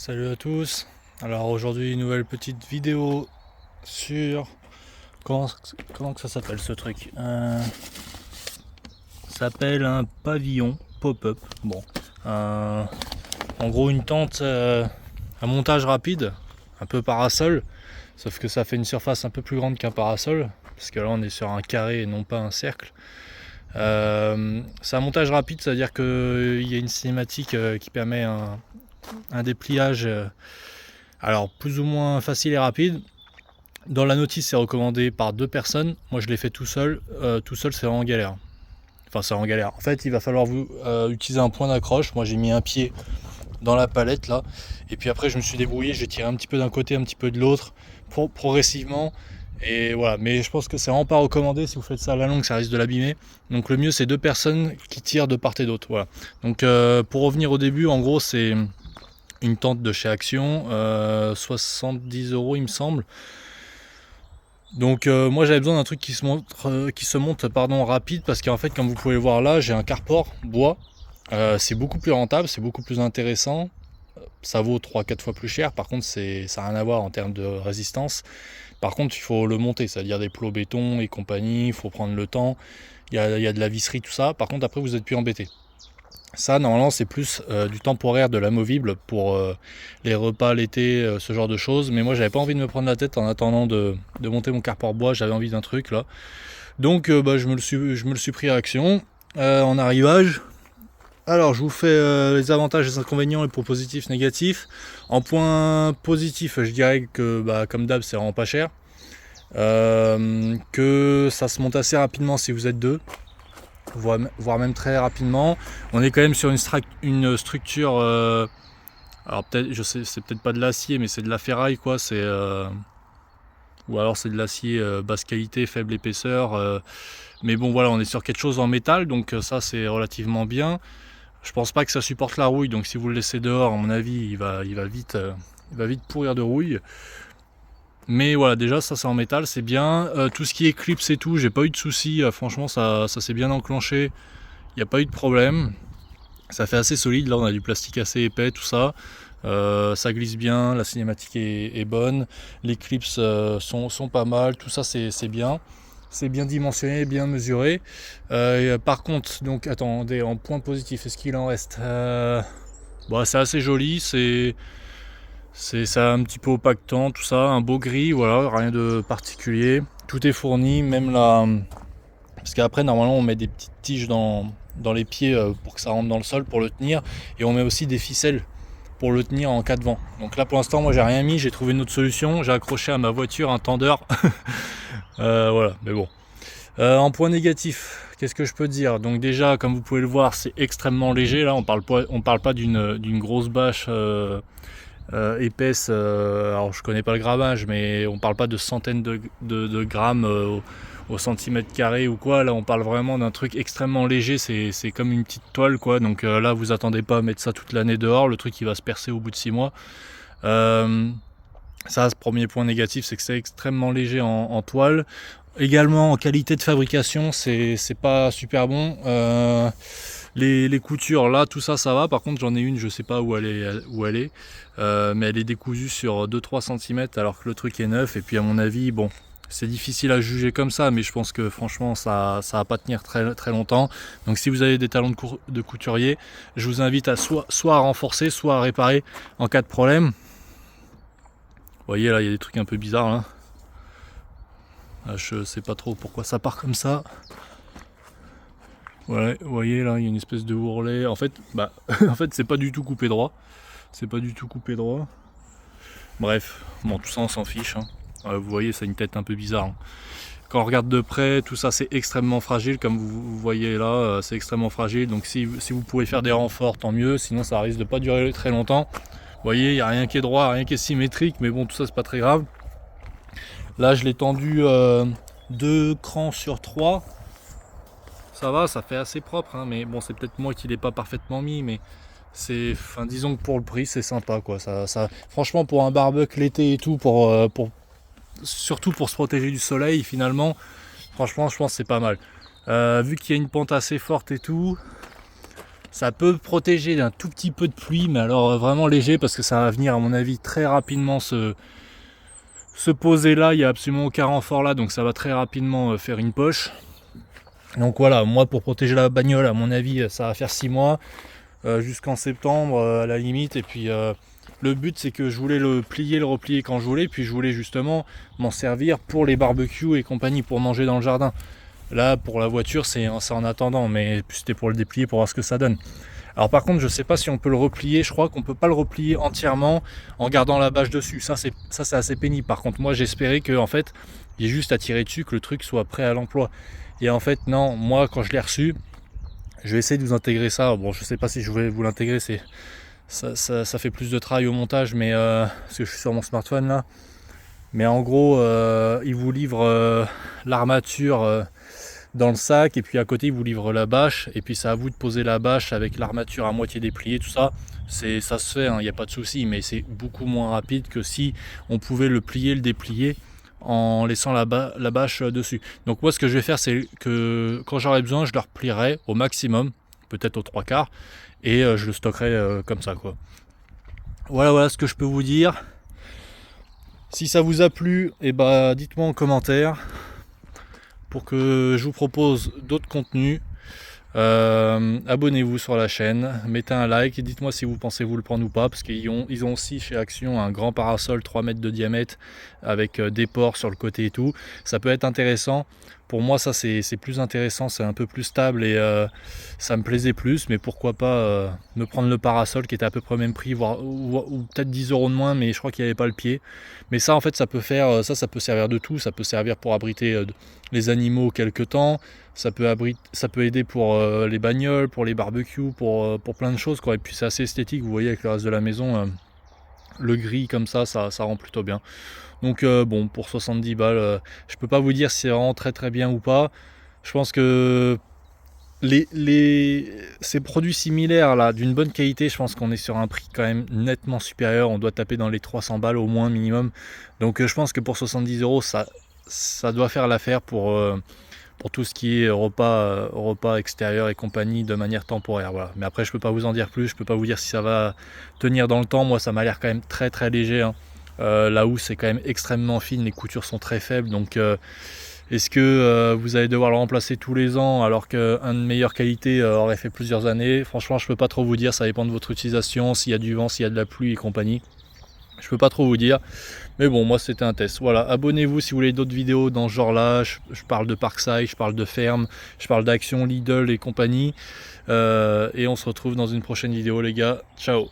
Salut à tous. Alors aujourd'hui une nouvelle petite vidéo sur comment que ça s'appelle ce truc. Ça s'appelle un pavillon pop-up. Bon, en gros une tente à montage rapide, un peu parasol, sauf que ça fait une surface un peu plus grande qu'un parasol, parce que là on est sur un carré et non pas un cercle. C'est un montage rapide, c'est-à-dire qu'il y a une cinématique qui permet un dépliage alors plus ou moins facile et rapide. Dans la notice c'est recommandé par 2 personnes, moi je l'ai fait tout seul. Tout seul c'est vraiment galère. Enfin c'est vraiment galère. En fait il va falloir vous utiliser un point d'accroche. Moi j'ai mis un pied dans la palette là. Et puis après je me suis débrouillé, j'ai tiré un petit peu d'un côté, un petit peu de l'autre, progressivement. Et voilà, mais je pense que c'est vraiment pas recommandé. Si vous faites ça à la longue ça risque de l'abîmer. Donc le mieux c'est 2 personnes qui tirent de part et d'autre. Voilà. Donc pour revenir au début, en gros c'est une tente de chez Action, 70 € il me semble. Donc moi j'avais besoin d'un truc qui se monte rapide, parce qu'en fait comme vous pouvez le voir là, j'ai un carport bois. C'est beaucoup plus rentable, c'est beaucoup plus intéressant. Ça vaut 3-4 fois plus cher, par contre ça n'a rien à voir en termes de résistance. Par contre il faut le monter, c'est-à-dire des plots béton et compagnie, il faut prendre le temps, il y a de la visserie, tout ça. Par contre après vous êtes plus embêté. Ça, normalement, c'est plus du temporaire, de l'amovible pour les repas, l'été, ce genre de choses. Mais moi, j'avais pas envie de me prendre la tête en attendant de monter mon carport bois. J'avais envie d'un truc là. Donc, je me le suis pris à Action en arrivage. Alors, je vous fais les avantages, les inconvénients, les points positifs, négatifs. En point positif, je dirais que, comme d'hab, c'est vraiment pas cher. Que ça se monte assez rapidement si vous êtes deux. Voire même très rapidement. On est quand même sur une structure, alors peut-être, je sais, c'est peut-être pas de l'acier, mais c'est de la ferraille quoi. Ou alors c'est de l'acier basse qualité, faible épaisseur. Mais bon voilà, on est sur quelque chose en métal, donc ça c'est relativement bien. Je pense pas que ça supporte la rouille, donc si vous le laissez dehors, à mon avis, il va vite pourrir de rouille. Mais voilà, déjà ça c'est en métal, c'est bien. Tout ce qui est clips et tout, j'ai pas eu de soucis. Franchement, ça s'est bien enclenché. Il n'y a pas eu de problème. Ça fait assez solide. Là, on a du plastique assez épais, tout ça. Ça glisse bien. La cinématique est bonne. Les clips sont pas mal. Tout ça, c'est bien. C'est bien dimensionné, bien mesuré. Par contre, donc attendez, en point positif, est-ce qu'il en reste c'est assez joli. C'est un petit peu opaquetant, tout ça, un beau gris, voilà, rien de particulier. Tout est fourni, même là, parce qu'après normalement on met des petites tiges dans les pieds pour que ça rentre dans le sol, pour le tenir, et on met aussi des ficelles pour le tenir en cas de vent. Donc là pour l'instant moi j'ai rien mis, j'ai trouvé une autre solution, j'ai accroché à ma voiture un tendeur. Voilà, mais bon. En point négatif, qu'est-ce que je peux dire? Donc déjà, comme vous pouvez le voir, c'est extrêmement léger. Là on parle pas d'une grosse bâche épaisse. Alors je connais pas le grammage, mais on parle pas de centaines de grammes au centimètre carré ou quoi. Là on parle vraiment d'un truc extrêmement léger, c'est comme une petite toile quoi. Donc là vous attendez pas à mettre ça toute l'année dehors, le truc il va se percer au bout de 6 mois. Ça, ce premier point négatif, c'est que c'est extrêmement léger en toile. Également en qualité de fabrication, c'est pas super bon. Les coutures là, tout ça va. Par contre j'en ai une, je sais pas où elle est, mais elle est décousue sur 2-3 cm alors que le truc est neuf. Et puis à mon avis, bon, c'est difficile à juger comme ça, mais je pense que franchement ça va pas tenir très, très longtemps. Donc si vous avez des talons de couturier, je vous invite à soit à renforcer, soit à réparer en cas de problème. Vous voyez là, il y a des trucs un peu bizarres là. Je sais pas trop pourquoi ça part comme ça. Ouais, vous voyez là, il y a une espèce de ourlet. En fait, en fait, c'est pas du tout coupé droit. C'est pas du tout coupé droit. Bref, bon, tout ça on s'en fiche. Vous voyez, ça a une tête un peu bizarre. Quand on regarde de près, tout ça c'est extrêmement fragile, comme vous voyez là, c'est extrêmement fragile. Donc si vous pouvez faire des renforts, tant mieux. Sinon, ça risque de pas durer très longtemps. Vous voyez, il n'y a rien qui est droit, rien qui est symétrique, mais bon, tout ça c'est pas très grave. Là, je l'ai tendu 2 crans sur 3. Ça va, ça fait assez propre, mais bon, c'est peut-être moi qui l'ai pas parfaitement mis, mais disons que pour le prix, c'est sympa, quoi. Franchement, pour un barbecue l'été et tout, surtout pour se protéger du soleil, finalement, franchement, je pense que c'est pas mal. Vu qu'il y a une pente assez forte et tout, Ça peut protéger d'un tout petit peu de pluie, mais alors vraiment léger, parce que ça va venir à mon avis très rapidement se poser là. Il n'y a absolument aucun renfort là, donc ça va très rapidement faire une poche. Donc voilà, moi pour protéger la bagnole, à mon avis, ça va faire 6 mois, jusqu'en septembre à la limite. Et puis le but c'est que je voulais le plier, le replier quand je voulais, puis je voulais justement m'en servir pour les barbecues et compagnie, pour manger dans le jardin. Là pour la voiture c'est en attendant, mais c'était pour le déplier pour voir ce que ça donne. Alors par contre je sais pas si on peut le replier, je crois qu'on peut pas le replier entièrement en gardant la bâche dessus, ça c'est assez pénible. Par contre moi j'espérais que en fait il y ait juste à tirer dessus, que le truc soit prêt à l'emploi. Et en fait non, moi quand je l'ai reçu, je vais essayer de vous intégrer ça. Bon je sais pas si je vais vous l'intégrer, ça fait plus de travail au montage, mais parce que je suis sur mon smartphone là. Mais en gros il vous livre l'armature dans le sac, et puis à côté il vous livre la bâche, et puis c'est à vous de poser la bâche avec l'armature à moitié dépliée, tout ça. Ça se fait, il n'y a pas de souci, mais c'est beaucoup moins rapide que si on pouvait le plier, le déplier en laissant la bâche dessus. Donc moi ce que je vais faire, c'est que quand j'aurai besoin, je le replierai au maximum, peut-être aux 3/4, et je le stockerai comme ça quoi. Voilà ce que je peux vous dire. Si ça vous a plu, et dites-moi en commentaire pour que je vous propose d'autres contenus. Abonnez-vous sur la chaîne, mettez un like et dites-moi si vous pensez vous le prendre ou pas, parce qu'ils ont aussi chez Action un grand parasol 3 mètres de diamètre avec des ports sur le côté et tout. Ça peut être intéressant. Pour moi ça c'est plus intéressant, c'est un peu plus stable, et ça me plaisait plus, mais pourquoi pas me prendre le parasol qui était à peu près au même prix, voire ou peut-être 10 € de moins, mais je crois qu'il n'y avait pas le pied. Mais ça en fait ça peut faire ça peut servir de tout. Ça peut servir pour abriter les animaux quelque temps, ça peut aider pour les bagnoles, pour les barbecues, pour plein de choses quoi. Et puis c'est assez esthétique, vous voyez, avec le reste de la maison, le gris comme ça rend plutôt bien. Donc bon, pour 70 balles, je peux pas vous dire si c'est vraiment très très bien ou pas. Je pense que ces produits similaires là, d'une bonne qualité, je pense qu'on est sur un prix quand même nettement supérieur. On doit taper dans les 300 balles au moins minimum. Donc je pense que pour 70 €, ça doit faire l'affaire pour tout ce qui est repas extérieur et compagnie de manière temporaire. Voilà. Mais après je peux pas vous en dire plus, je peux pas vous dire si ça va tenir dans le temps. Moi ça m'a l'air quand même très très léger, hein. La housse est quand même extrêmement fine, les coutures sont très faibles, donc est-ce que vous allez devoir le remplacer tous les ans alors qu'un de meilleure qualité aurait fait plusieurs années? Franchement je peux pas trop vous dire, ça dépend de votre utilisation, s'il y a du vent, s'il y a de la pluie et compagnie. Je peux pas trop vous dire, mais bon, moi c'était un test. Voilà, abonnez-vous si vous voulez d'autres vidéos dans ce genre là. Je parle de Parkside, je parle de ferme, je parle d'Action, Lidl et compagnie. Et on se retrouve dans une prochaine vidéo les gars, ciao.